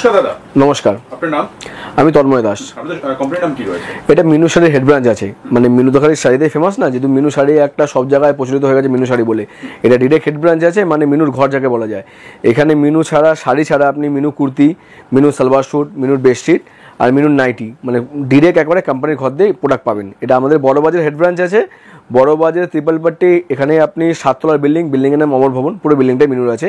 নমস্কার দাদা। নমস্কার, আপনার নাম? আমি তন্ময় দাস। আপনাদের কোম্পানির নাম কি রয়েছে? এটা মিনু শাড়ির হেড ব্রাঞ্চ আছে, মানে মিনু দোকানের শাড়িতে ফেমাস না, যেহেতু মিনু শাড়ি একটা সব জায়গায় প্রচলিত হয়ে গেছে মিনু শাড়ি বলে। এটা ডিরেক্ট হেড ব্রাঞ্চ আছে, মানে মিনুর ঘর যাকে বলা যায়। এখানে মিনু ছাড়া শাড়ি ছাড়া আপনি মিনু কুর্তি, মিনু সালোয়ার স্যুট, মিনুর বেডশিট আর মিনুর নাইটি, মানে ডিরেক্ট একবারে কোম্পানির ঘর দিয়ে প্রোডাক্ট পাবেন। এটা আমাদের বড়বাজার হেড ব্রাঞ্চ আছে, বড়বাজার ত্রিপলপাট্টি। এখানে আপনি 7 তলার বিল্ডিংয়ের নাম অমর ভবন, পুরো বিল্ডিংটাই মিনুর আছে।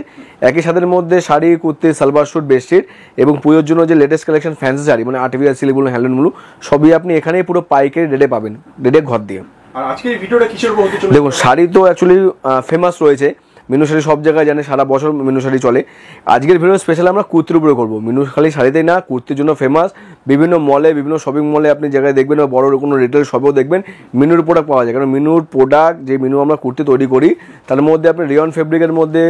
একই সাথের মধ্যে শাড়ি, কুর্তি, সালোয়ার স্যুট, বেডশিট এবং পুজোর জন্য যে লেটেস্ট কালেকশন ফ্যান্সি শাড়ি, মানে আর্টিফিশিয়াল সিল্ক বলুন, হ্যান্ডলুম বলুন, সবই আপনি এখানেই পুরো পাইকারি রেটে পাবেন, ডিরেক্ট ঘর দিয়ে। আর আজকের এই ভিডিওটা কিসের উপর হতে চলেছে? দেখুন, শাড়ি তো অ্যাকচুয়ালি ফেমাস রয়েছে, মিনু শাড়ি সব জায়গায় জানে, সারা বছর মিনু শাড়ি চলে। আজকের ভিডিও স্পেশাল আমরা কুর্তির উপরে করবো। মিনু খালি শাড়িতেই না, কুর্তির জন্য ফেমাস। বিভিন্ন মলে, বিভিন্ন শপিং মলে আপনি জায়গায় দেখবেন, বা বড় কোনো রিটেল শপেও দেখবেন মিনুর প্রোডাক্ট পাওয়া যায়। কারণ মিনুর প্রোডাক্ট, যে মিনু আমরা কুর্তি তৈরি করি, তার মধ্যে আপনি রিয়ন ফেব্রিকের মধ্যে,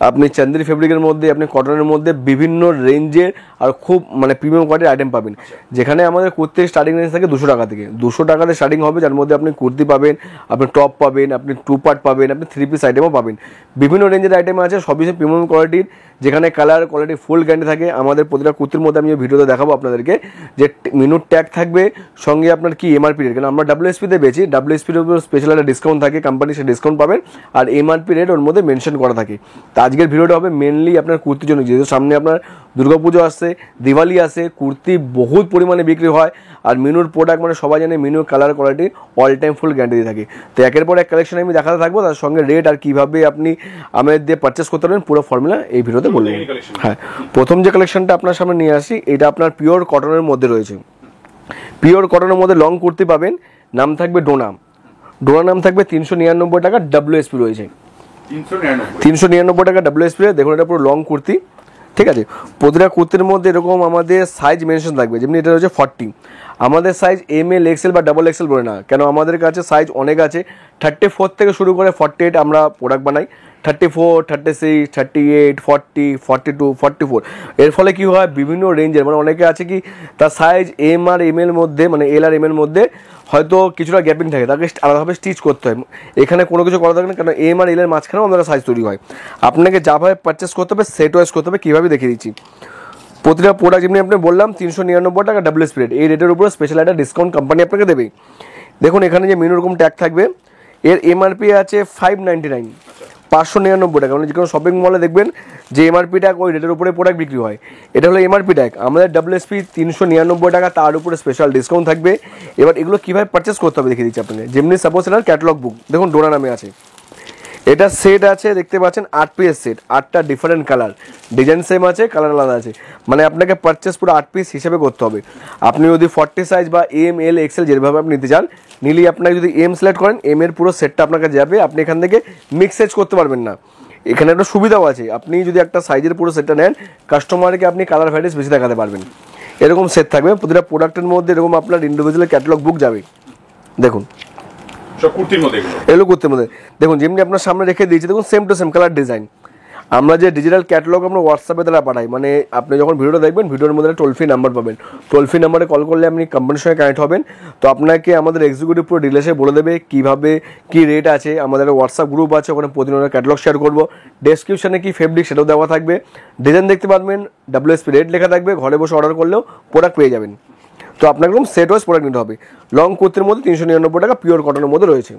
আপনি চান্দেরি ফেব্রিকের মধ্যে, আপনি কটনের মধ্যে বিভিন্ন রেঞ্জের আর খুব মানে প্রিমিয়াম কোয়ালিটির আইটেম পাবেন। যেখানে আমাদের কুর্তির স্টার্টিং রেঞ্জ থাকে 200 টাকা থেকে। 200 টাকাতে স্টার্টিং হবে, যার মধ্যে আপনি কুর্তি পাবেন, আপনি টপ পাবেন, আপনি 2 পার্ট পাবেন, আপনি 3 পিস আইটেমও পাবেন। বিভিন্ন রেঞ্জের আইটেম আছে, সবই প্রিমিয়াম কোয়ালিটির, যেখানে কালার কোয়ালিটি ফুল গ্যারান্টি থাকে। আমাদের প্রতিটা কুর্তির মধ্যে আমি ভিডিওতে দেখাবো আপনাদেরকে, যে মিনুর ট্যাগ থাকবে, সঙ্গে আপনার কি এমআরপি রেট, কারণ আমরা WSPতে বেচি, WSPর উপর স্পেশাল একটা ডিসকাউন্ট থাকে, কোম্পানি সে ডিসকাউন্ট পাবেন, আর এমআরপি রেট ওর মধ্যে মেনশন করা থাকে। তো আজকের ভিডিওটা হবে মেনলি আপনার কুর্তির জন্য, যেহেতু সামনে আপনার দুর্গাপুজো আসছে, দিওয়ালি আসে, কুর্তি বহুত পরিমাণে বিক্রি হয়। আর মিনুর প্রোডাক্ট মানে সবাই জানে, মিনুর colour quality all time full guarantee দিয়ে থাকে। তো একের পর এক কালেকশন আমি দেখাতে থাকবো, তার সঙ্গে রেট আর কীভাবে আপনি আমাদের দিয়ে পারচেস করতে পারবেন, পুরো ফর্মুলা এই ভিডিওতে বলবো। হ্যাঁ, প্রথম যে কালেকশনটা আপনার সামনে নিয়ে আসি, এটা আপনার পিওর কটনের মধ্যে রয়েছে। পিওর কটনের মধ্যে লং কুর্তি পাবেন, নাম থাকবে ডোনা। ডোনা নাম থাকবে 399 টাকা, WSP রয়েছে 399 টাকা WSP। দেখুন, এটা পুরো লং কুর্তি, ঠিক আছে। প্রতিটা কুর্তির মধ্যে এরকম আমাদের সাইজ মেনশন থাকবে, যেমনি এটা রয়েছে 40। আমাদের সাইজ ML, XL বা XXL বলে না, কেন আমাদের কাছে সাইজ অনেক আছে। 34 থেকে শুরু করে 48 আমরা প্রোডাক্ট বানাই। 34, 36, 38, 40, 42, 44। এর ফলে কী হয়, বিভিন্ন রেঞ্জের, মানে অনেকে আছে কি তার সাইজ M আর M এর মধ্যে, মানে L আর M এর মধ্যে হয়তো কিছুটা গ্যাপিং থাকে, তাকে আলাদাভাবে স্টিচ করতে হয়। এখানে কোনো কিছু করা থাকে না, কারণ M আর L এর মাঝখানেও আমাদের সাইজ তৈরি হয়। আপনাকে যাভাবে পারচেস করতে হবে, সেট ওয়াইজ করতে হবে, কীভাবে দেখিয়ে দিচ্ছি। প্রতিটা প্রোডাক্ট যেমনি আপনি বললাম 399 টাকা WSP রেট, এই রেটের উপরে স্পেশাল একটা ডিসকাউন্ট কোম্পানি আপনাকে দেবে। দেখুন, এখানে যে মিনু রকম ট্যাগ থাকবে, এর MRP আছে 599, 599 টাকা। মানে যে কোনো শপিং মলে দেখবেন যে MRP ট্যাগ ওই রেটের উপরে প্রোডাক্ট বিক্রি হয়, এটা হলো MRP ট্যাগ। আমাদের WSP 399 টাকা, তার উপরে স্পেশাল ডিসকাউন্ট থাকবে। এবার এগুলো কীভাবে পারচেস করতে হবে দেখিয়ে দিচ্ছি আপনাকে। যেমনি সাপোজ এটার ক্যাটালগ বুক দেখুন, ডোনা নামে আছে, এটা সেট আছে, দেখতে পাচ্ছেন 8 পিস সেট, 8টা ডিফারেন্ট কালার, ডিজাইন সেম আছে, কালার আলাদা আছে। মানে আপনাকে পারচেস পুরো 8 পিস হিসেবে করতে হবে। আপনি যদি 40 সাইজ বা M, L, XL যেভাবে আপনি নিতে চান, নিলেই আপনাকে যদি M সিলেক্ট করেন, M এর পুরো সেটটা আপনার কাছে যাবে। আপনি এখান থেকে মিক্স সাইজ করতে পারবেন না। এখানে একটা সুবিধাও আছে, আপনি যদি একটা সাইজের পুরো সেটটা নেন, কাস্টমারকে আপনি কালার ভ্যারাইটিস বেশি দেখাতে পারবেন। এরকম সেট থাকবে, প্রতিটা প্রোডাক্টের মধ্যে এরকম আপনার ইন্ডিভিজুয়াল ক্যাটালগ বুক যাবে। দেখুন, এগুলো কুর্তির মধ্যে দেখুন, যেমনি আপনার সামনে রেখে দিয়েছি, দেখুন same to same colour design. আমরা যে ডিজিটাল ক্যাটালগ আমরা হোয়াটসঅ্যাপে দ্বারা পাঠাই, মানে আপনি যখন ভিডিওটা দেখবেন, ভিডিওর মধ্যে টোল ফ্রি নাম্বার পাবেন। টোল ফ্রি নাম্বারে কল করলে আপনি কোম্পানির সঙ্গে কানেক্ট হবেন। তো আপনাকে আমাদের এক্সিকিউটিভ পুরো ডিটেলসে বলে দেবে কীভাবে কী রেট আছে। আমাদের হোয়াটসঅ্যাপ গ্রুপ আছে, ওখানে প্রতিদিন ক্যাটালগ শেয়ার করবো। ডেসক্রিপশনে কি ফেব্রিক সেটাও দেওয়া থাকবে, ডিজাইন দেখতে পারবেন, WSP রেট লেখা থাকবে, ঘরে বসে অর্ডার করলেও প্রোডাক্ট পেয়ে যাবেন। তো আপনাকে একদম সেট ওয়াইজ প্রোডাক্ট নিতে হবে। লং কুর্তির মধ্যে 399 টাকা, পিওর কটনের মধ্যে রয়েছে।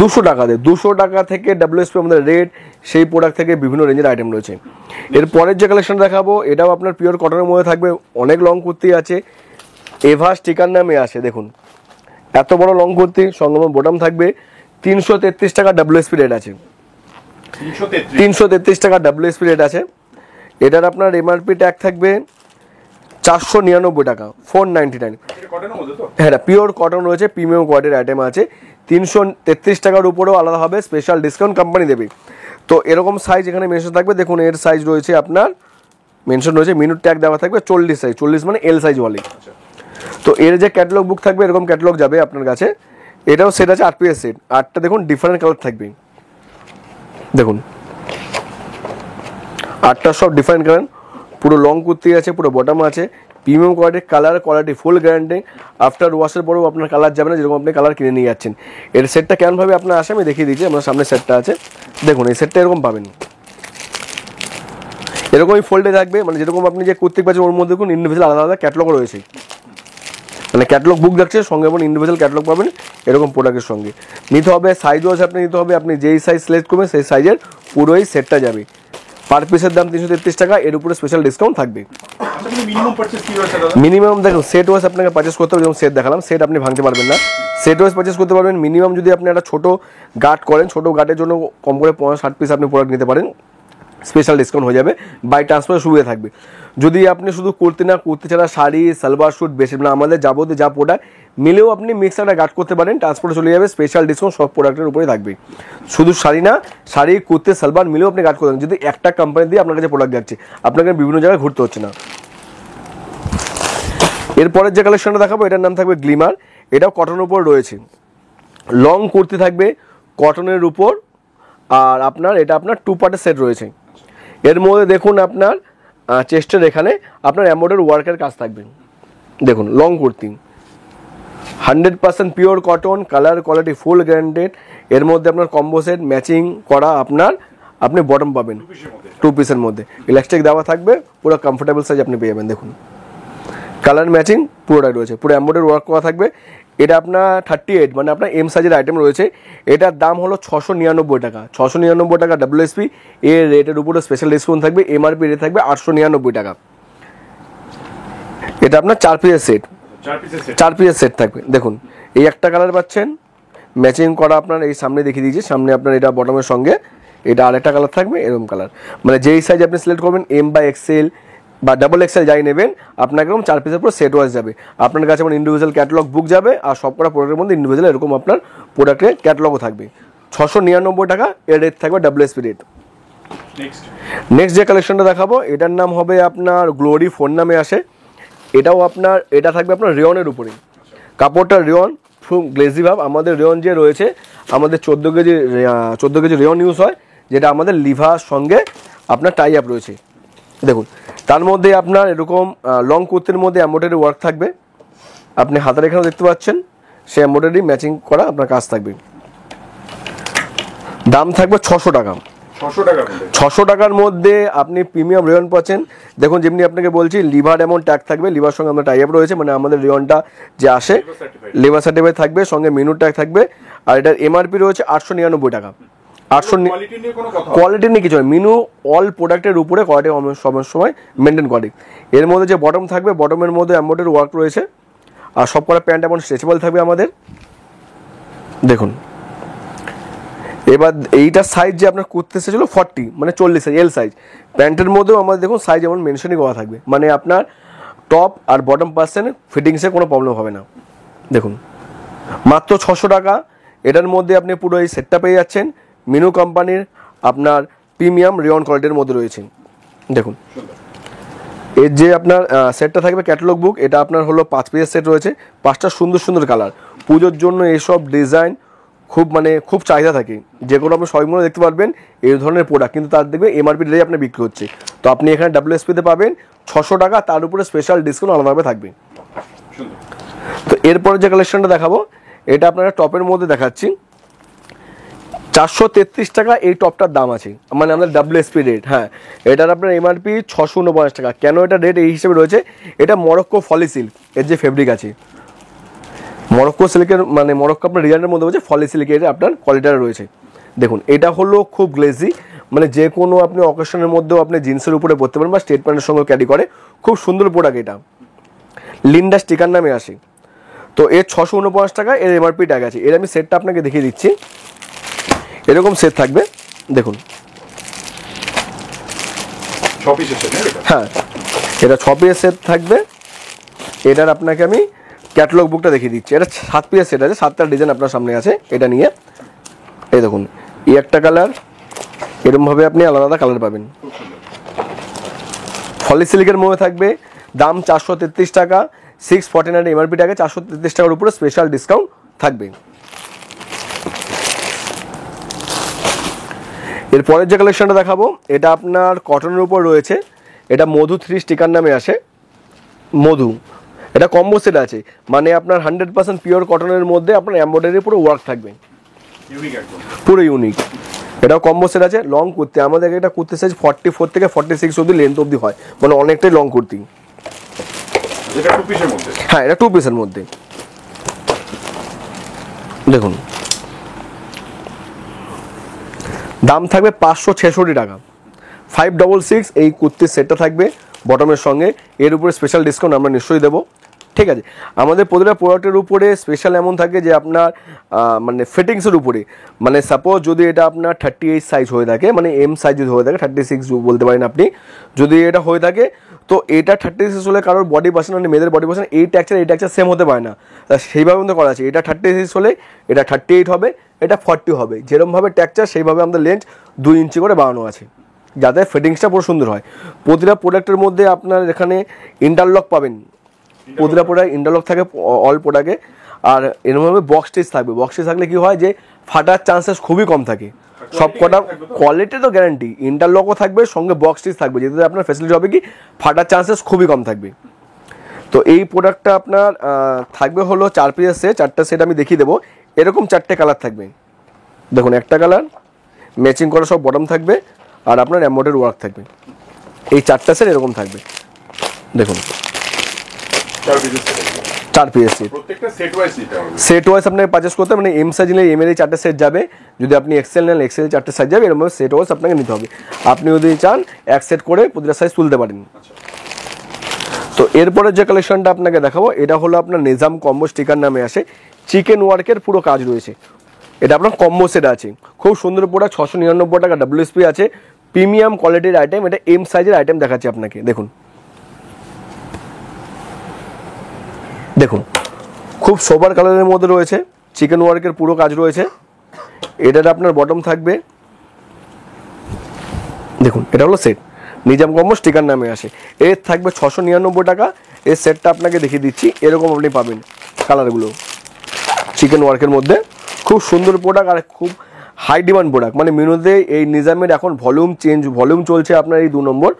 200 টাকা দিয়ে, 200 টাকা থেকে WSP আমাদের রেট, সেই প্রোডাক্ট থেকে বিভিন্ন রেঞ্জের আইটেম রয়েছে। এর পরের যে কালেকশন দেখাবো, এটাও আপনার পিওর কটনের মধ্যে থাকবে। অনেক লং কুর্তি আছে, এভা স্টিকার নামে আসে। দেখুন, এত বড় লং কুর্তি, সঙ্গে বোটাম থাকবে। 333 টাকা WSP রেট আছে, 333 টাকা WSP রেট আছে। এটার আপনার MRP ট্যাগ থাকবে 499 টাকা, 499। হ্যাঁ, পিওর কটন রয়েছে, প্রিমিয়াম কোয়ালিটির আইটেম আছে। 333 টাকার উপরেও আলাদাভাবে স্পেশাল ডিসকাউন্ট কোম্পানি দেবে। তো এরকম সাইজ এখানে মেনশন থাকবে। দেখুন, এর সাইজ রয়েছে আপনার মেনশন রয়েছে, মিনুট ট্যাগ দেওয়া থাকবে 40 সাইজ, 40 মানে L সাইজ বলে। তো এর যে ক্যাটালগ বুক থাকবে, এরকম ক্যাটালগ যাবে আপনার কাছে। এটাও সেট আছে 8 পিস সেট, 8টা দেখুন ডিফারেন্ট কালার থাকবে। দেখুন, 8টা সব ডিফারেন্ট কালার, পুরো লং কুর্তি আছে, পুরো বটম আছে, প্রিমিয়াম কোয়ালিটির, colour quality full guarantee. After ওয়াশের পরেও আপনার কালার যাবে না, যেরকম আপনি কালার কিনে নিয়ে যাচ্ছেন। এর সেটটা কেমনভাবে আপনার আসে আমি দেখিয়ে দিচ্ছি। আমার সামনে সেটটা আছে, দেখুন এই সেটটা এরকম পাবেন। এরকমই ফোল্ডে থাকবে, মানে যেরকম আপনি যে কুর্তি পাচ্ছেন ওর মধ্যে দেখুন ইন্ডিভিজুয়াল আলাদা আলাদা ক্যাটলগ রয়েছে, মানে ক্যাটলগ বুক দেখছে সঙ্গে এবং ইন্ডিভিজুয়াল ক্যাটলগ পাবেন এরকম প্রোডাক্টের সঙ্গে। নিতে হবে সাইজ ওয়াইজ আপনি নিতে হবে, আপনি যেই সাইজ সিলেক্ট করবেন সেই সাইজের পুরোই সেটটা যাবে। পার পিসের দাম 333 টাকা, এর উপরে স্পেশাল ডিসকাউন্ট থাকবে। মিনিমাম পারচেজ কি রয়েছে দাদা? মিনিমাম দেখুন সেট ওয়াইজ আপনাকে পারচেস করতে হবে, যেমন সেট দেখালাম সেট আপনি ভাঙতে পারবেন না, সেট ওয়াইজ পারচেস করতে পারবেন। মিনিমাম যদি আপনি একটা ছোটো গার্ড করেন, ছোটো গার্ডের জন্য কম করে 50-60 পিস আপনি প্রোডাক্ট নিতে পারেন, স্পেশাল ডিসকাউন্ট হয়ে যাবে, বাই ট্রান্সফারের সুবিধা থাকবে। যদি আপনি শুধু কুর্তি না, কুর্তি ছাড়া শাড়ি সালোয়ার স্যুট বেশি মানে আমাদের যাবতীয় যা প্রোডাক্ট মিলেও আপনি মিক্সারটা গার্ড করতে পারেন, ট্রান্সপোর্টে চলে যাবে, স্পেশাল ডিসকাউন্ট সব প্রোডাক্টের উপরে থাকবে। শুধু শাড়ি না, শাড়ি কুর্তি সালোয়ার মিলেও আপনি গার্ড করতে পারেন, যদি একটা কোম্পানি দিয়ে আপনার কাছে প্রোডাক্ট যাচ্ছে, আপনাকে বিভিন্ন জায়গায় ঘুরতে হচ্ছে না। এরপরের যে কালেকশনটা দেখাবো এটার নাম থাকবে গ্লিমার, এটাও কটনের উপর রয়েছে, লং কুর্তি থাকবে কটনের উপর, আর আপনার এটা আপনার 2 পার্টের সেট রয়েছে। এর মধ্যে দেখুন আপনার চেস্টের এখানে আপনার এমব্রয়ডারি ওয়ার্কের কাজ থাকবে, দেখুন long kurti 100% pure cotton, colour quality ফুল গ্যারান্টেড। এর মধ্যে আপনার কম্বো সেট ম্যাচিং করা আপনি বটম পাবেন 2 পিসের মধ্যে, ইলাস্টিক দেওয়া থাকবে, পুরো কমফোর্টেবল সাইজ আপনি পেয়ে যাবেন। দেখুন কালার ম্যাচিং পুরোটাই রয়েছে, পুরো এমব্রয়ডারি ওয়ার্ক করা থাকবে। এটা আপনার 38 মানে আপনার এম সাইজের আইটেম রয়েছে, এটার দাম হলো 699 টাকা, 699 টাকা WSP। এর রেটের উপরে স্পেশাল ডিসকাউন্ট থাকবে, MRP রেট থাকবে 899 টাকা। এটা আপনার 4 পিসের সেট, 4 পিসের সেট থাকবে। দেখুন এই একটা কালার পাচ্ছেন ম্যাচিং করা, আপনার এই সামনে দেখিয়ে দিয়েছি, সামনে আপনার এটা বটমের সঙ্গে এটা আরেকটা কালার থাকবে এরকম কালার, মানে যেই সাইজ আপনি সিলেক্ট করবেন M বা XL বা XXL যাই নেবেন আপনাকে এরকম 4 পিসের পুরো সেট ওয়াইজ যাবে। আপনার কাছে যেমন ইন্ডিভিজুয়াল ক্যাটালগ বুক যাবে, আর সব কটা প্রোডাক্টের মধ্যে ইন্ডিভিজুয়াল এরকম আপনার প্রোডাক্টের ক্যাটালগও থাকবে। 699 টাকা এর রেট থাকবে WSP রেট। নেক্সট যে কালেকশনটা দেখাবো এটার নাম হবে আপনার গ্লোরি, ফোন নামে আসে। এটাও আপনার এটা থাকবে আপনার রেয়নের উপরে, কাপড়টা রেয়ন ফুল গ্লেজি ভাব। আমাদের রেয়ন যে রয়েছে আমাদের 14 কেজি রেয়ন ইউজ হয়, যেটা আমাদের লিভার সঙ্গে আপনার টাই আপ রয়েছে। দেখুন তার মধ্যে আপনার এরকম লং কুর্তির মধ্যে এমব্রয়ডারি ওয়ার্ক থাকবে, আপনি হাতের এখানেও দেখতে পাচ্ছেন সে এমব্রয়ডারি ম্যাচিং করা আপনার কাজ থাকবে। দাম থাকবে 600 টাকা। 600 টাকার মধ্যে আপনি প্রিমিয়াম রেয়ন পাচ্ছেন। দেখুন যেমনি আপনাকে বলছি লিভার এমন ট্যাগ থাকবে, লিভার সঙ্গে আমরা টাই আপ রয়েছে, মানে আমাদের রেয়নটা যে আসে লিভার সার্টিফাইড থাকবে, সঙ্গে মেনু ট্যাগ থাকবে, আর এটার MRP রয়েছে 899 টাকা। 800 কোয়ালিটি নিয়ে কিছু হয়, মিনু অল প্রোডাক্টের উপরে কোয়ালিটি সময় মেনটেন করে। এর মধ্যে যে বটম থাকবে, বটমের মধ্যে এমব্রয়ডারি ওয়ার্ক রয়েছে, আর সব কটা প্যান্ট এমন স্ট্রেচেবল থাকবে আমাদের। দেখুন এবার এইটার সাইজ যে আপনার করতে এসেছিল 40 মানে 40 সাইজ, এল সাইজ। প্যান্টের মধ্যেও আমাদের দেখুন সাইজ যেমন মেনশনই করা থাকবে, মানে আপনার টপ আর বটম পার্সেন্ট ফিটিংসে কোনো প্রবলেম হবে না। দেখুন মাত্র 600 টাকা, এটার মধ্যে আপনি পুরো এই সেটটা পেয়ে যাচ্ছেন। মিনু কোম্পানির আপনার প্রিমিয়াম রেয়ন কোয়ালিটির মধ্যে রয়েছে। দেখুন এর যে আপনার সেটটা থাকবে ক্যাটালগ বুক, এটা আপনার হলো 5 পিসের সেট রয়েছে, 5টা সুন্দর সুন্দর কালার। পুজোর জন্য এইসব ডিজাইন খুব চাহিদা থাকে, যে কোনো আপনি শপিং মলে দেখতে পারবেন এই ধরনের প্রোডাক্ট, কিন্তু তার দেখবে MRP রেটে আপনি বিক্রি হচ্ছে। তো আপনি এখানে WSP-তে পাবেন 600 টাকা, তার উপরে স্পেশাল ডিসকাউন্ট আলাদাভাবে থাকবে। তো এরপরে যে কালেকশনটা দেখাবো এটা আপনারা টপের মধ্যে দেখাচ্ছি, 433 টাকা এই টপটার দাম আছে, মানে আমাদের WSP রেট। হ্যাঁ এটার আপনার MRP 649 টাকা। কেন এটা রেট এই হিসেবে রয়েছে, এটা মরক্কো ফলি সিল্ক এর যে ফেব্রিক আছে, মরক্কো সিল্কের মানে মরক্কো আপনার ডিজাইনের মধ্যে হচ্ছে ফলি সিল্কের আপনার কোয়ালিটিটা রয়েছে। দেখুন এটা হলো খুব গ্লেজি, মানে যে কোনো আপনি অকেশনের মধ্যেও আপনি জিন্সের উপরে পরতে পারেন বা স্টেট প্যান্টের সঙ্গে ক্যারি করে, খুব সুন্দর প্রোডাক্ট। এটা লিন্ডা স্টিকার নামে আসে। তো এর 649 টাকা এর MRP ট্যাগ আছে। এর আমি সেটটা আপনাকে দেখিয়ে দিচ্ছি, এরকম সেট থাকবে। দেখুন হ্যাঁ এটা 6 পিসের সেট থাকবে। এটার আপনাকে আমি ক্যাটালগ বুকটা দেখিয়ে দিচ্ছি। এটা 7 পিসের সেট আছে, 7টা ডিজাইন আপনার সামনে আছে। এটা নিয়ে এই দেখুন এই একটা কালার, এরকমভাবে আপনি আলাদা আলাদা কালার পাবেন। ফলি সিল্কের মধ্যে থাকবে, দাম 433 টাকা, 649 MRP টাকা, 433 টাকার উপরে স্পেশাল ডিসকাউন্ট থাকবে। এরপরের যে কালেকশনটা দেখাবো এটা আপনার কটনের উপর রয়েছে, এটা মধু 3 স্টিকার নামে আসে। মধু এটা কম্বো সেট আছে, মানে আপনার 100% পিওর কটনের মধ্যে আপনার এমব্রয়ডারি পুরো ওয়ার্ক থাকবে, পুরো ইউনিক। এটাও কম্বো সেট আছে। লং কুর্তি, আমাদের এটা কুর্তি সাইজ 44 থেকে 46 অবধি লেন্থ অবধি হয়, মানে অনেকটাই লং কুর্তি। এটা 2 পিসের মধ্যে, হ্যাঁ এটা 2 পিসের মধ্যে। দেখুন দাম থাকবে 566 টাকা, 566 এই কুর্তির সেটটা থাকবে বটমের সঙ্গে। এর উপরে স্পেশাল ডিসকাউন্ট আমরা নিশ্চয়ই দেবো, ঠিক আছে। আমাদের প্রতিটা প্রোডাক্টের উপরে স্পেশাল এমন থাকে যে আপনার মানে ফিটিংসের উপরে, মানে সাপোজ যদি এটা আপনার 38 সাইজ হয়ে থাকে, মানে এম সাইজ যদি হয়ে থাকে, 36 বলতে পারেন আপনি, যদি এটা হয়ে থাকে তো এটা 36 হলে কারোর বডি পার্সন মানে মেয়েদের বডি পার্সন এই টেক্সচার সেম হতে পারে না, সেইভাবে আমাদের করা আছে। এটা 36 হলে এটা 38 হবে, এটা 40 হবে, যেরকমভাবে টেক্সচার সেইভাবে আমাদের লেন্থ 2 ইঞ্চি করে বাড়ানো আছে, যাতে ফিটিংসটা পুরো সুন্দর হয়। প্রতিটা প্রোডাক্টের মধ্যে আপনার এখানে ইন্টারলক পাবেন, প্রতিটা প্রোডাক্ট ইন্টারলক থাকে অল প্রোডাক্টে। আর এরকমভাবে বক্স স্টিচ থাকবে, বক্স স্টিচ থাকলে কি হয় যে ফাটার চান্সেস খুবই কম থাকে। সব কটা কোয়ালিটি তো গ্যারান্টি, ইন্টারলকও থাকবে সঙ্গে বক্স স্টিচ থাকবে, যেটাতে আপনার ফ্যাসিলিটি হবে কি ফাটার চান্সেস খুবই কম থাকবে। তো এই প্রোডাক্টটা আপনার থাকবে হলো 4 পিসের সেট, 4টা সেট আমি দেখিয়ে দেবো। এরকম 4টে কালার থাকবে, দেখুন একটা কালার ম্যাচিং করা সব বটম থাকবে, আর আপনার এমব্রয়ডারি ওয়ার্ক থাকবে। এই 4টা সেট এরকম থাকবে, দেখুন 4 পিসের সেট। প্রত্যেকটা সেট ওয়াইজ নিতে হবে, সেট ওয়াইজ আপনাকে পারচেস করতে হবে, মানে এম সাইজ নিলে এম এর 4টে সেট যাবে, যদি আপনি এক্সেল নেন এক্সেল 4টে সাইজ যাবে, এরকম সেট ওয়াইজ আপনাকে নিতে হবে। আপনি যদি চান এক সেট করে প্রতিটা সাইজ তুলতে পারেন। তো এরপরে যে কালেকশনটা আপনাকে দেখাবো এটা হলো আপনার নিজাম কম্বো স্টিকার নামে আসে, চিকেন ওয়ার্কের পুরো কাজ রয়েছে। এটা আপনার কম্বো সেট আছে, খুব সুন্দর প্রোডাক্ট, 699 টাকা WSP আছে, প্রিমিয়াম কোয়ালিটির আইটেম। এটা এম সাইজের আইটেম দেখাচ্ছি আপনাকে, দেখুন দেখুন খুব সোবার কালারের মধ্যে রয়েছে, চিকেন ওয়ার্কের পুরো কাজ রয়েছে। এটার আপনার বটম থাকবে, দেখুন এটা হলো সেট, নিজাম কম্বো স্টিকার নামে আসে। এর থাকবে 699 টাকা। এর সেটটা আপনাকে দেখিয়ে দিচ্ছি, এরকম আপনি পাবেন কালারগুলো চিকেন ওয়ার্কের মধ্যে, খুব সুন্দর প্রোডাক্ট আর খুব হাই ডিমান্ড প্রোডাক্ট। মানে মিনুতে এই নিজামের এখন ভলিউম চলছে আপনার এই 2 নম্বর,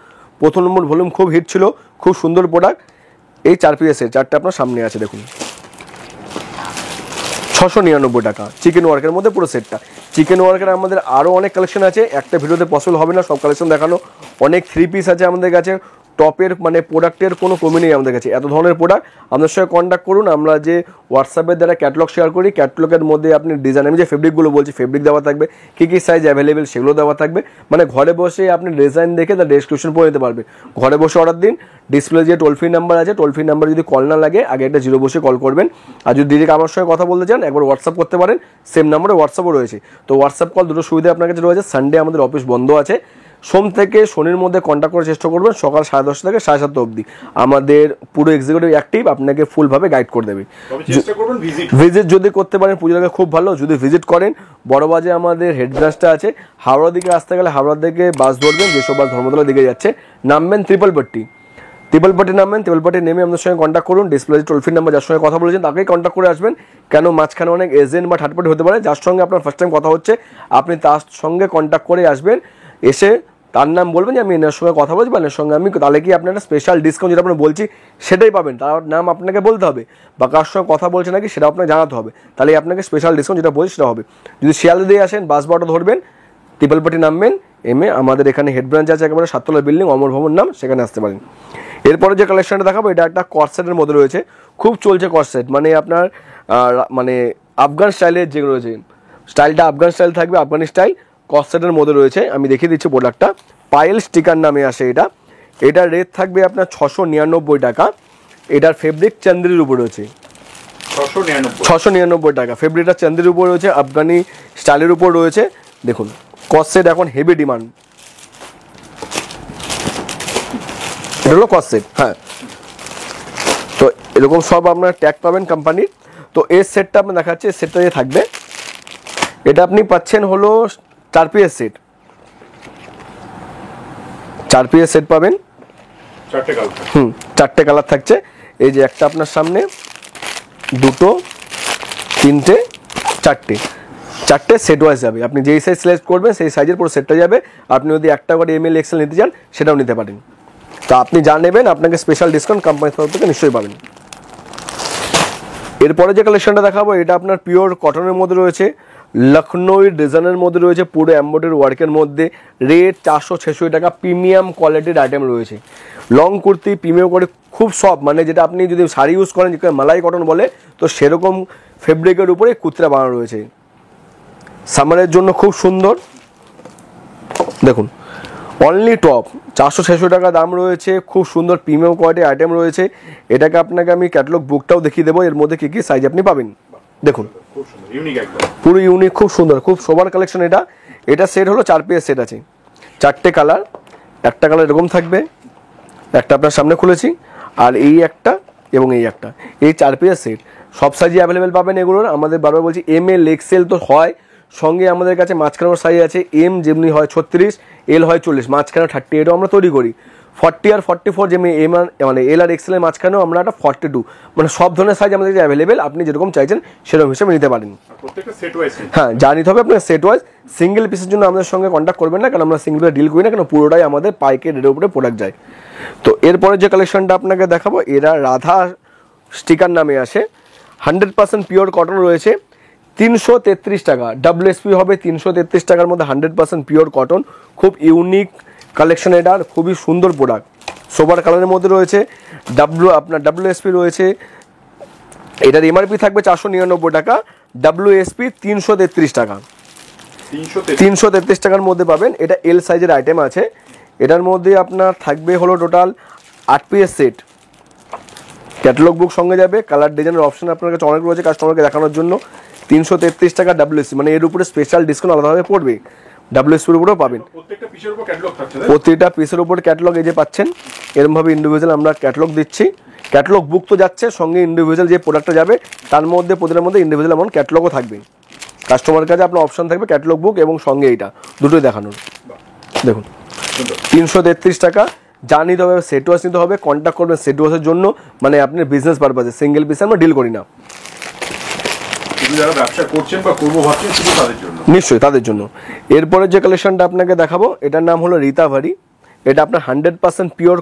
প্রথম নম্বর ভলিউম খুব হিট ছিল, খুব সুন্দর প্রোডাক্ট। এই 4 পিসের 4টা আপনার সামনে আছে, দেখুন 699 টাকা চিকেন ওয়ার্কের মধ্যে পুরো সেটটা। চিকেন ওয়ার্কের আমাদের আরও অনেক কালেকশন আছে, একটা ভিডিওতে পসিবল হবে না সব কালেকশন দেখানো। অনেক 3 পিস আছে আমাদের কাছে, টপের মানে প্রোডাক্টের কোনো কমি নেই আমাদের কাছে, এত ধরনের প্রোডাক্ট। আমাদের সঙ্গে কন্ট্যাক্ট করুন, আমরা যে হোয়াটসঅ্যাপের দ্বারা ক্যাটলগ শেয়ার করি, ক্যাটলগের মধ্যে আপনি ডিজাইন, আমি যে ফেব্রিকগুলো বলছি ফেব্রিক দেওয়া থাকবে, কী কী সাইজ অ্যাভেলেবেল সেগুলো দেওয়া থাকবে, মানে ঘরে বসে আপনি ডিজাইন দেখে তার ডেসক্রিপশন পড়ে নিতে পারবেন। ঘরে বসে অর্ডার দিন, ডিসপ্লে যে টোল ফ্রি নাম্বার আছে, টোল ফ্রি নাম্বার যদি কল না লাগে আগে একটা 0 বসে কল করবেন। আর যদি ডিরেক্ট আমার সঙ্গে কথা বলতে চান একবার হোয়াটসঅ্যাপ করতে পারেন, সেম নাম্বারে হোয়াটসঅ্যাপও রয়েছে। তো হোয়াটসঅ্যাপ কল দুটো সুবিধা আপনার কাছে রয়েছে। সানডে আমাদের অফিস বন্ধ আছে, সোম থেকে শনির মধ্যে কন্ট্যাক্ট করার চেষ্টা করবেন, সকাল 10:30 থেকে 7:30 অবধি। আমাদের পুরো এক্সিকিউটিভ অ্যাক্টিভ, আপনাকে ফুলভাবে গাইড করে দেবে। ভিজিট যদি করতে পারেন পুজোর আগে খুব ভালো, যদি ভিজিট করেন বড়বাজে আমাদের হেড ব্রাঞ্চটা আছে। হাওড়ার দিকে আসতে গেলে হাওড়ার দিকে বাস ধরবেন, যেসব বাস ধর্মতলার দিকে যাচ্ছে, নামবেন ত্রিপলপট্টি নামবেন, ত্রিপলপট্টি নেমে আমাদের সঙ্গে কন্ট্যাক্ট করুন। ডিসপ্লে টোল ফ্রি নাম্বার যার সঙ্গে কথা বলেছেন তাকেই কন্ট্যাক্ট করে আসবেন, কেন মাঝখানে অনেক এজেন্ট বা থার্ড পার্টি হতে পারে, যার সঙ্গে আপনার ফার্স্ট টাইম কথা হচ্ছে আপনি তার সঙ্গে কন্ট্যাক্ট করে আসবেন। এসে তার নাম বলবেন যে আমি এনার সঙ্গে কথা বলছি বা এনার সঙ্গে আমি, তাহলে কি আপনার একটা স্পেশাল ডিসকাউন্ট যেটা আপনার বলছি সেটাই পাবেন। তার নাম আপনাকে বলতে হবে বা কার সঙ্গে কথা বলছে নাকি সেটা আপনাকে জানাতে হবে, তাহলে আপনাকে স্পেশাল ডিসকাউন্ট যেটা বলছি সেটা হবে। যদি শিয়ালদা দিয়ে আসেন বাস বারোটা ধরবেন, ত্রিপলপট্টি নামবেন, আমাদের এখানে হেড ব্রাঞ্চ আছে একেবারে 7তলা বিল্ডিং, অমর ভবন নাম, সেখানে আসতে পারেন। এরপরে যে কালেকশনটা দেখাবো এটা একটা কর্সেটের মধ্যে রয়েছে, খুব চলছে কর্সেট, মানে আপনার মানে আফগান স্টাইলের যে রয়েছে, স্টাইলটা আফগান স্টাইল থাকবে, আফগানি স্টাইল কর্সেটের মধ্যে রয়েছে। আমি দেখিয়ে দিচ্ছি প্রোডাক্টটা, পায়েল স্টিকার নামে আসে এটার রেট থাকবে আপনার 699 টাকা। এটার ফেব্রিক চান্দেরির উপর রয়েছে, 699 টাকা। ফেব্রিকটা চান্দেরির উপর রয়েছে, আফগানি স্টাইলের উপর রয়েছে। দেখুন কর্সেট এখন হেভি ডিমান্ড, এটা হলো কর্সেট। হ্যাঁ, তো এরকম সব আপনার ট্যাগ পাবেন কোম্পানির। তো এর সেটটা আপনি দেখাচ্ছি, এর সেটটা যে থাকবে এটা আপনি পাচ্ছেন হলো 4 পিসের সেট, 4 পিসের সেট পাবেন, 4টে কালার থাকছে। এই যে একটা আপনার সামনে, 2, 3, 4টে সেট ওয়াইজ যাবে, আপনি যেই সাইজ সিলেক্ট করবেন সেই সাইজের পুরো সেটটা যাবে। আপনি যদি একটা করে ML XL নিতে চান সেটাও নিতে পারেন। তো আপনি যা নেবেন আপনাকে স্পেশাল ডিসকাউন্ট কোম্পানির তরফ থেকে নিশ্চয়ই পাবেন। এরপরে যে কালেকশনটা দেখাবো এটা আপনার পিওর কটনের মধ্যে রয়েছে, লখনৌ ডিজাইনের মধ্যে রয়েছে, পুরো এমব্রয়ডারি ওয়ার্কের মধ্যে। রেট 466 টাকা। প্রিমিয়াম কোয়ালিটির আইটেম রয়েছে। লং কুর্তি প্রিমিয়াম করে খুব সফট, মানে যেটা আপনি যদি শাড়ি ইউজ করেন যেটা মালাই কটন বলে, তো সেরকম ফেব্রিকের উপরে কুর্তিটা বানানো রয়েছে। সামারের জন্য খুব সুন্দর। দেখুন অনলি টপ 466 টাকা দাম রয়েছে। খুব সুন্দর প্রিমিয়াম কোয়ালিটির আইটেম রয়েছে। এটাকে আপনাকে আমি ক্যাটালগ বুকটাও দেখিয়ে দেবো, এর মধ্যে কী কী সাইজ আপনি পাবেন। দেখুন পুরো ইউনিক, খুব সুন্দর, খুব সোবার কালেকশন। এটা সেট হলো 4 পিস সেট আছে, 4টে কালার। একটা কালার এরকম থাকবে, একটা আপনার সামনে খুলেছি, আর এই একটা এবং এই একটা, এই 4 পিস সেট। সব সাইজে অ্যাভেলেবেল পাবেন এগুলোর। আমাদের বারবার বলছি ML XL তো হয়, সঙ্গে আমাদের কাছে মাঝখানের সাইজ আছে M যেমনি হয় 36, L হয় 40, মাঝখানে 30। এটাও আমরা তৈরি করি 40 আর 44, যেমনি মানে L আর XL এর মাঝখানেও আমরা একটা 42, মানে সব ধরনের সাইজ আমাদের কাছে অ্যাভেলেবেল। আপনি যেরকম চাইছেন সেরকম হিসেবে নিতে পারেন। হ্যাঁ, যা নিতে হবে আপনার সেট ওয়াইজ। সিঙ্গেল পিসের জন্য আমাদের সঙ্গে কন্ট্যাক্ট করবেন না, কারণ আমরা সিঙ্গেল পিস ডিল করি না, কারণ পুরোটাই আমাদের পাইকারি রেটের উপরে প্রোডাক্ট যায়। তো এরপরে যে কালেকশনটা আপনাকে দেখাবো, এরা রাধা স্টিকার নামে আসে। 100% পিওর কটন রয়েছে, 333 টাকা। WSP হবে 333 টাকার মধ্যে 100% পিওর কটন। খুব ইউনিক কালেকশন, এটার খুবই সুন্দর প্রোডাক্ট। সোবার কালারের মধ্যে রয়েছে। আপনার WSP রয়েছে, এটার MRP থাকবে 499 টাকা, WSP 333 টাকা। 333 টাকার মধ্যে পাবেন। এটা L সাইজের আইটেম আছে। এটার মধ্যে আপনার থাকবে হলো টোটাল 8 পিস সেট। ক্যাটালগ বুক সঙ্গে যাবে। কালার ডিজাইনের অপশন আপনার কাছে অনেক রয়েছে কাস্টমারকে দেখানোর জন্য। 333 টাকা WSP, মানে এর উপরে স্পেশাল ডিসকাউন্ট আলাদাভাবে পড়বে। WSP এর উপরেও পাবেন। প্রত্যেকটা পিসের উপর ক্যাটালগ এই যে পাচ্ছেন, এরকমভাবে ইন্ডিভিজুয়াল আমরা ক্যাটালগ দিচ্ছি। ক্যাটালগ বুক তো যাচ্ছে, সঙ্গে ইন্ডিভিজুয়াল যে প্রোডাক্টটা যাবে তার মধ্যে প্রতিটার মধ্যে ইন্ডিভিজুয়াল এমন ক্যাটালগও থাকবে। কাস্টমারের কাছে আপনার অপশন থাকবে ক্যাটালগ বুক এবং সঙ্গে এইটা দুটোই দেখানোর। দেখুন 333 টাকা। যা নিতে হবে সেট ওয়াইজ নিতে হবে, কন্ট্যাক্ট করবেন সেট ওয়াইজের জন্য, মানে আপনার বিজনেস পারপাসে। সিঙ্গেল পিসে আমরা ডিল করি না। যারা ব্যবসা করছেন বা করবো ভাবছেন শুধু তাদের জন্য, নিশ্চয়ই তাদের জন্য। এরপরে যে কালেকশনটা আপনাকে দেখাবো, এটার নাম হলো রিতাভারি। এটা আপনার 100% পিওর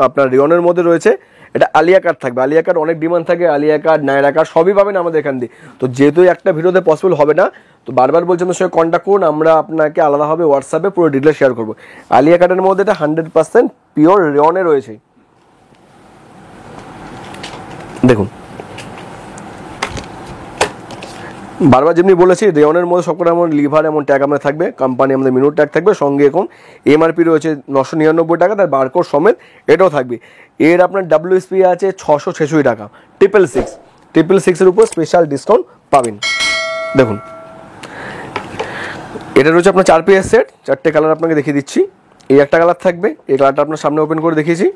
আপনার রিয়নের মধ্যে রয়েছে। এটা আলিয়া কাট থাকবে। আলিয়া কাট অনেক ডিমান্ড থাকে, আলিয়া কাট, নায়রা কাট সবই পাবেন আমাদের এখান দিয়ে। তো যেহেতু একটা ভিডিওতে পসিবল হবে না, তো বারবার বলছি আমাদের সঙ্গে কন্ট্যাক্ট করুন, আমরা আপনাকে আলাদাভাবে হোয়াটসঅ্যাপে পুরো ডিটেলস শেয়ার করবো। আলিয়া কাটের মধ্যে এটা 100% পিওর রিয়নে রয়েছে। দেখুন বারবার যেমনি বলেছি, রেয়নের মধ্যে সবকটা এমন লিভার এমন ট্যাগ আমাদের থাকবে, কোম্পানি আমাদের মিনুর ট্যাগ থাকবে, সঙ্গে এরকম MRP রয়েছে 999 টাকা, তার বারকোড সমেত এটাও থাকবে। এর আপনার WSP আছে 666 টাকা। 666 এর উপর স্পেশাল ডিসকাউন্ট পাবেন। দেখুন এটা রয়েছে আপনার 4 পিস সেট, 4টে কালার আপনাকে দেখিয়ে দিচ্ছি। এই একটা কালার থাকবে, এই কালারটা আপনার সামনে ওপেন করে দেখিয়েছি,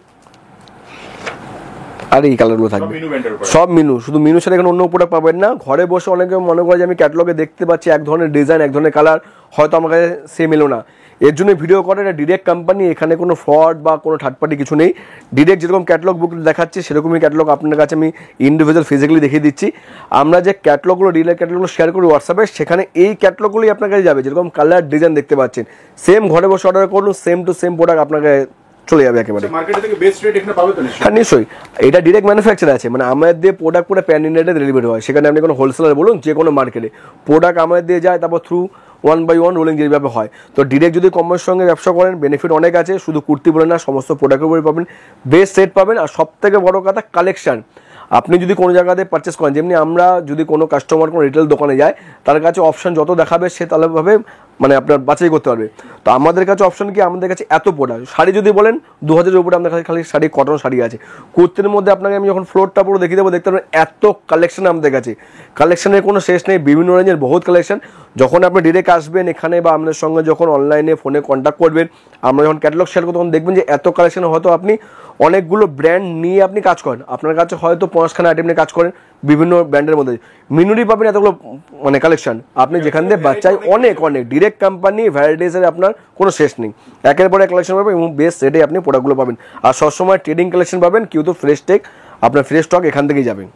আর এই কালারগুলো থাকবে সব মিনু। শুধু মিনু ছাড়া এখানে অন্য প্রোডাক্ট পাবেন না। ঘরে বসে অনেকে মনে করে যে আমি ক্যাটালগে দেখতে পাচ্ছি এক ধরনের ডিজাইন, এক ধরনের কালার, হয়তো আমার কাছে সেম এলো না, এর জন্য ভিডিও করে। এটা ডিরেক্ট কোম্পানি, এখানে কোনো ফ্রড বা কোনো থার্ড পার্টি কিছু নেই। ডিরেক্ট যেরকম ক্যাটালগ বুক দেখাচ্ছি সেরকমই ক্যাটালগ আপনার কাছে আমি ইন্ডিভিজুয়াল ফিজিক্যালি দেখিয়ে দিচ্ছি। আমরা যে ক্যাটালগুলো ডিরেক্ট ক্যাটালগুলো শেয়ার করি হোয়াটসঅ্যাপে, সেখানে এই ক্যাটালগুলোই আপনার কাছে যাবে। যেরকম কালার ডিজাইন দেখতে পাচ্ছেন, সেম ঘরে বসে অর্ডার করুন, সেম টু সেম প্রোডাক্ট আপনাকে চলে যাবে একেবারে। হ্যাঁ নিশ্চয়ই, এটা ডিরেক্ট ম্যানুফ্যাকচার আছে, মানে আমাদের দিয়ে প্রোডাক্ট পুরো প্যান ইন্ডিয়াতে ডেলিভারি হয়। সেখানে আপনি কোনো হোলসেলার বলুন, যে কোনো মার্কেটে প্রোডাক্ট আমাদের দিয়ে যায়, তারপর থ্রু 1 by 1 রোলিং যেভাবে হয়। তো ডিরেক্ট যদি কমার্স সঙ্গে ব্যবসা করেন বেনিফিট অনেক আছে। শুধু কুর্তি বলে না, সমস্ত প্রোডাক্টের উপরে পাবেন, বেস্ট সেট পাবেন। আর সব থেকে বড় কথা কালেকশন। আপনি যদি কোনো জায়গাতে পারচেস করেন, যেমনি আমরা যদি কোনো কাস্টমার কোনো রিটেল দোকানে যায়, তার কাছে অপশন যত দেখাবে সে তাহলেভাবে মানে আপনার বাছাই করতে পারবে। তো আমাদের কাছে অপশন কি, আমাদের কাছে এত প্রোডাক্ট। শাড়ি যদি বলেন 2000-এর উপরে আমাদের কাছে খালি শাড়ি, কটন শাড়ি আছে। কুর্তির মধ্যে আপনাকে আমি যখন ফ্লোরটা পুরো দেখিয়ে দেবো, দেখতে পাবেন এত কালেকশন আমাদের কাছে। কালেকশনের কোনো শেষ নেই, বিভিন্ন রেঞ্জের বহুত কালেকশন। যখন আপনি ডিরেক্ট আসবেন এখানে বা আমাদের সঙ্গে যখন অনলাইনে ফোনে কন্ট্যাক্ট করবেন, আমরা যখন ক্যাটালগ শেয়ার করবো তখন দেখবেন যে এত কালেকশন। হয়তো আপনি অনেকগুলো ব্র্যান্ড নিয়ে আপনি কাজ করেন, আপনার কাছে হয়তো 5খানা আইটেম নিয়ে কাজ করেন বিভিন্ন ব্র্যান্ডের মধ্যে, মিনুরই পাবেন এতগুলো মানে কালেকশন। আপনি যেখান থেকে বাচ্চাই অনেক ডিরেক্ট কোম্পানি ভ্যারাইটিসের আপনার কোনো শেষ নেই। একের পরে কালেকশন পাবেন এবং বেস্ট রেটে আপনি প্রোডাক্টগুলো পাবেন। আর সবসময় ট্রেডিং কালেকশন পাবেন, কেউ তো ফ্রেশ টেক, আপনার ফ্রেশ স্টক এখান থেকেই যাবেন।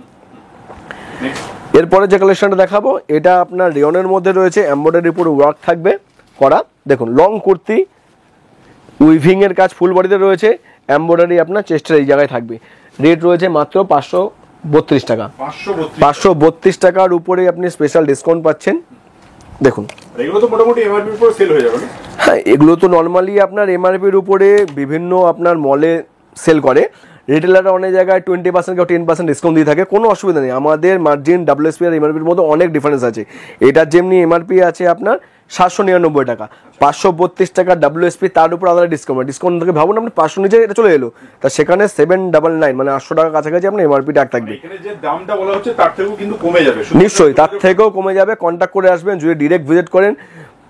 এরপরে যে কালেকশনটা দেখাবো, এটা আপনার রিয়নের মধ্যে রয়েছে, এমব্রয়ডারির উপর ওয়ার্ক থাকবে করা। দেখুন লং কুর্তি, উইভিং এর কাজ ফুল বডিতে রয়েছে, এমব্রয়ডারি আপনার চেস্টের এই জায়গায় থাকবে। রেট রয়েছে মাত্র 532 টাকা। 532 টাকার উপরে আপনি স্পেশাল ডিসকাউন্ট পাচ্ছেন। দেখুন এগুলো তো মোটামুটি এমআরপির উপরে সেল হয়ে যাবে না? হ্যাঁ, এগুলো তো নর্মালি আপনার এমআরপির উপরে বিভিন্ন আপনার মলে সেল করে। রিটেলাররা অনেক জায়গায় 20% কেউ 10% ডিসকাউন্ট দিয়ে থাকে, কোনো অসুবিধা নেই। আমাদের মার্জিন ডাব্লিউএসপি আর এমআরপির মধ্যে অনেক ডিফারেন্স আছে। এটার যেমনি এমআরপি আছে আপনার 799 টাকা, 532 টাকা ডাব্লিউএসপি, তার উপর আলাদা ডিসকাউন্ট থেকে ভাবুন আপনি 500 নিচে এটা চলে এলো, তা সেখানে 799 মানে 800 টাকা কাছাকাছি আপনার এমআরপি ট্যাগ থাকবে। এখানে যে দামটা বলা হচ্ছে তার থেকেও কিন্তু কমে যাবে। নিশ্চয়ই তার থেকেও কমে যাবে। কন্ট্যাক্ট করে আসবেন, যদি ডিরেক্ট ভিজিট করেন,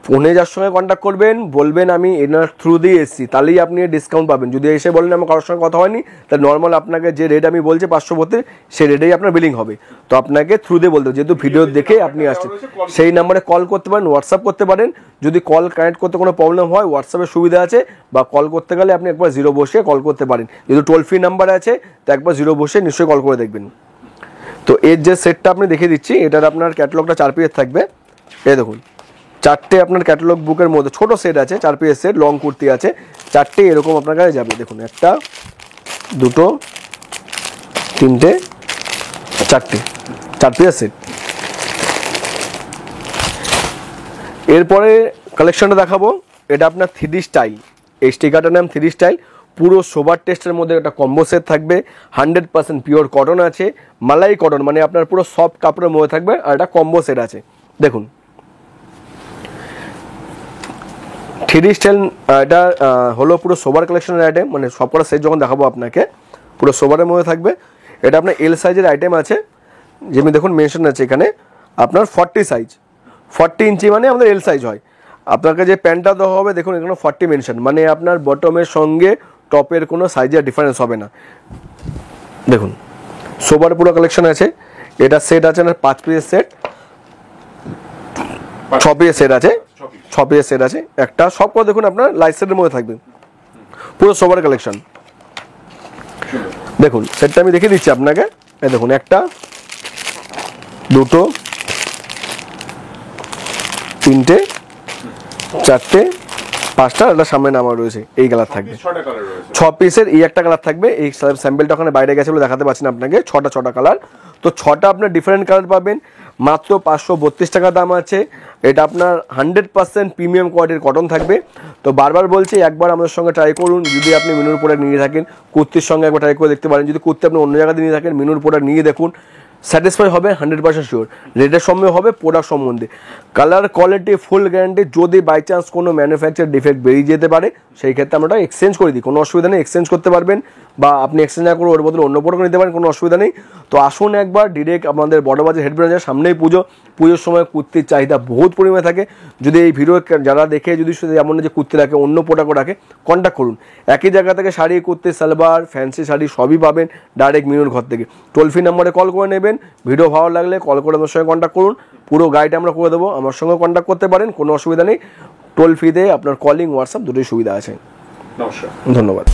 ফোনে যার সঙ্গে কন্ট্যাক্ট করবেন, বলবেন আমি এনার থ্রু দিয়ে এসেছি, তাহলেই আপনি ডিসকাউন্ট পাবেন। যদি এসে বলেন আমার কারোর সঙ্গে কথা হয়নি, তাহলে নর্মাল আপনাকে যে রেট আমি বলছি 532, সেই রেটেই আপনার বিলিং হবে। তো আপনাকে থ্রু দিয়ে বলতে হবে, যেহেতু ভিডিও দেখে আপনি আসছেন, সেই নাম্বারে কল করতে পারেন, হোয়াটসঅ্যাপ করতে পারেন। যদি কল কানেক্ট করতে কোনো প্রবলেম হয়, হোয়াটসঅ্যাপের সুবিধা আছে, বা কল করতে গেলে আপনি একবার 0 বসে কল করতে পারেন। যেহেতু টোল ফ্রি নাম্বার আছে, তো একবার 0 বসে নিশ্চয়ই কল করে দেখবেন। তো এর যে সেটটা আপনি দেখিয়ে দিচ্ছি, এটার আপনার ক্যাটালগটা 4 পিস থাকবে। এই দেখুন 4টে আপনার ক্যাটালগ বুকের মধ্যে ছোট সেট আছে, 4 পিস সেট, লং কুর্তি আছে 4টে, এরকম আপনার কাছে যাবে। দেখুন 1 2 3 4টে 4 পিস সেট। এরপরে কালেকশনটা দেখাবো, এটা আপনার 3D স্টাইল। এই স্টিকারটার নাম 3D স্টাইল। পুরো সোবার টেস্টের মধ্যে একটা কম্বো সেট থাকবে, 100% পিওর কটন আছে, মালাই কটন, মানে আপনার পুরো সফট কাপড়ের মধ্যে থাকবে, আর একটা কম্বো সেট আছে। দেখুন 3D স্টাইল, এটা হলো পুরো সোবার কালেকশনের আইটেম, মানে সবকটা সেট যখন দেখাবো আপনাকে পুরো সোবারের মধ্যে থাকবে। এটা আপনার এল সাইজের আইটেম আছে, যেমনি দেখুন মেনশন আছে এখানে আপনার 40 সাইজ, 40 ইঞ্চি মানে আমাদের এল সাইজ হয়। আপনাকে যে প্যান্টটা দেওয়া হবে দেখুন এখানে 40 মেনশন, মানে আপনার বটমের সঙ্গে টপের কোনো সাইজের ডিফারেন্স হবে না। দেখুন সোবার পুরো কালেকশন আছে। এটা সেট আছে না 5 পিসের সেট, 6 পিসের সেট আছে, 6 পিসের সেট আছে একটা, সবকটা দেখুন আপনার লাইট সেটের মধ্যে থাকবে, পুরো সোবার কালেকশন। দেখুন সেটটা আমি দেখিয়ে দিচ্ছি আপনাকে। এই দেখুন 1 2 3 4 5টা, এটা সামনে নামা রয়েছে, এই কালার থাকবে। 6 পিসের এই একটা কালার থাকবে। এই স্যাম্পলটা ওখানে বাইরে গেছে বলে দেখাতে পারছি না আপনাকে। 6টা কালার, তো 6টা আপনার ডিফারেন্ট কালার পাবেন। মাত্র 532 টাকা দাম আছে। এটা আপনার 100% প্রিমিয়াম কোয়ালিটির কটন থাকবে। তো বারবার বলছি একবার আমাদের সঙ্গে ট্রাই করুন। যদি আপনি মিনুর প্রোডাক্ট নিয়ে থাকেন, কুর্তির সঙ্গে একবার ট্রাই করে দেখতে পারেন। যদি কুর্তি আপনি অন্য জায়গাতে নিয়ে থাকেন, মিনুর প্রোডাক্ট নিয়ে দেখুন, স্যাটিসফাই হবে 100% শিওর। রেটের সম্বন্ধে হবে, প্রোডাক্ট সম্বন্ধে, কালার কোয়ালিটি ফুল গ্যারান্টি। যদি বাই চান্স কোনো ম্যানুফ্যাকচার ডিফেক্ট বেরিয়ে যেতে পারে, সেই ক্ষেত্রে আমরা এক্সচেঞ্জ করে দিই, কোনো অসুবিধা নেই, এক্সচেঞ্জ করতে পারবেন। বা আপনি এক্সচেঞ্জ না করে ওর বদলে অন্য প্রোডাক্ট নিতে পারেন, কোনো অসুবিধা নেই। তো আসুন একবার ডিরেক্ট আমাদের বড়বাজার হেড ব্রাঞ্চের সামনেই পুজোর সময় কুর্তির চাহিদা বহুত পরিমাণে থাকে। যদি এই ভিডিও যারা দেখে যদি শুধু এমন না যে কুর্তি রাখে, অন্য প্রোডাক্টও রাখে, কন্ট্যাক্ট করুন। একই জায়গা থেকে শাড়ি, কুর্তি, সালোয়ার, ফ্যান্সি শাড়ি সবই পাবেন ডাইরেক্ট মিনুর ঘর থেকে। টোল ফ্রি নাম্বারে কল করে নেবেন। ভিডিও ভালো লাগলে কল করে আমার সঙ্গে কন্ট্যাক্ট করুন, পুরো গাইড আমরা করে দেবো। আমার সঙ্গে কন্ট্যাক্ট করতে পারেন, কোনো অসুবিধা নেই। টোল ফ্রিতে আপনার কলিং, হোয়াটসঅ্যাপ দুটোই সুবিধা আছে। নমস্কার, ধন্যবাদ।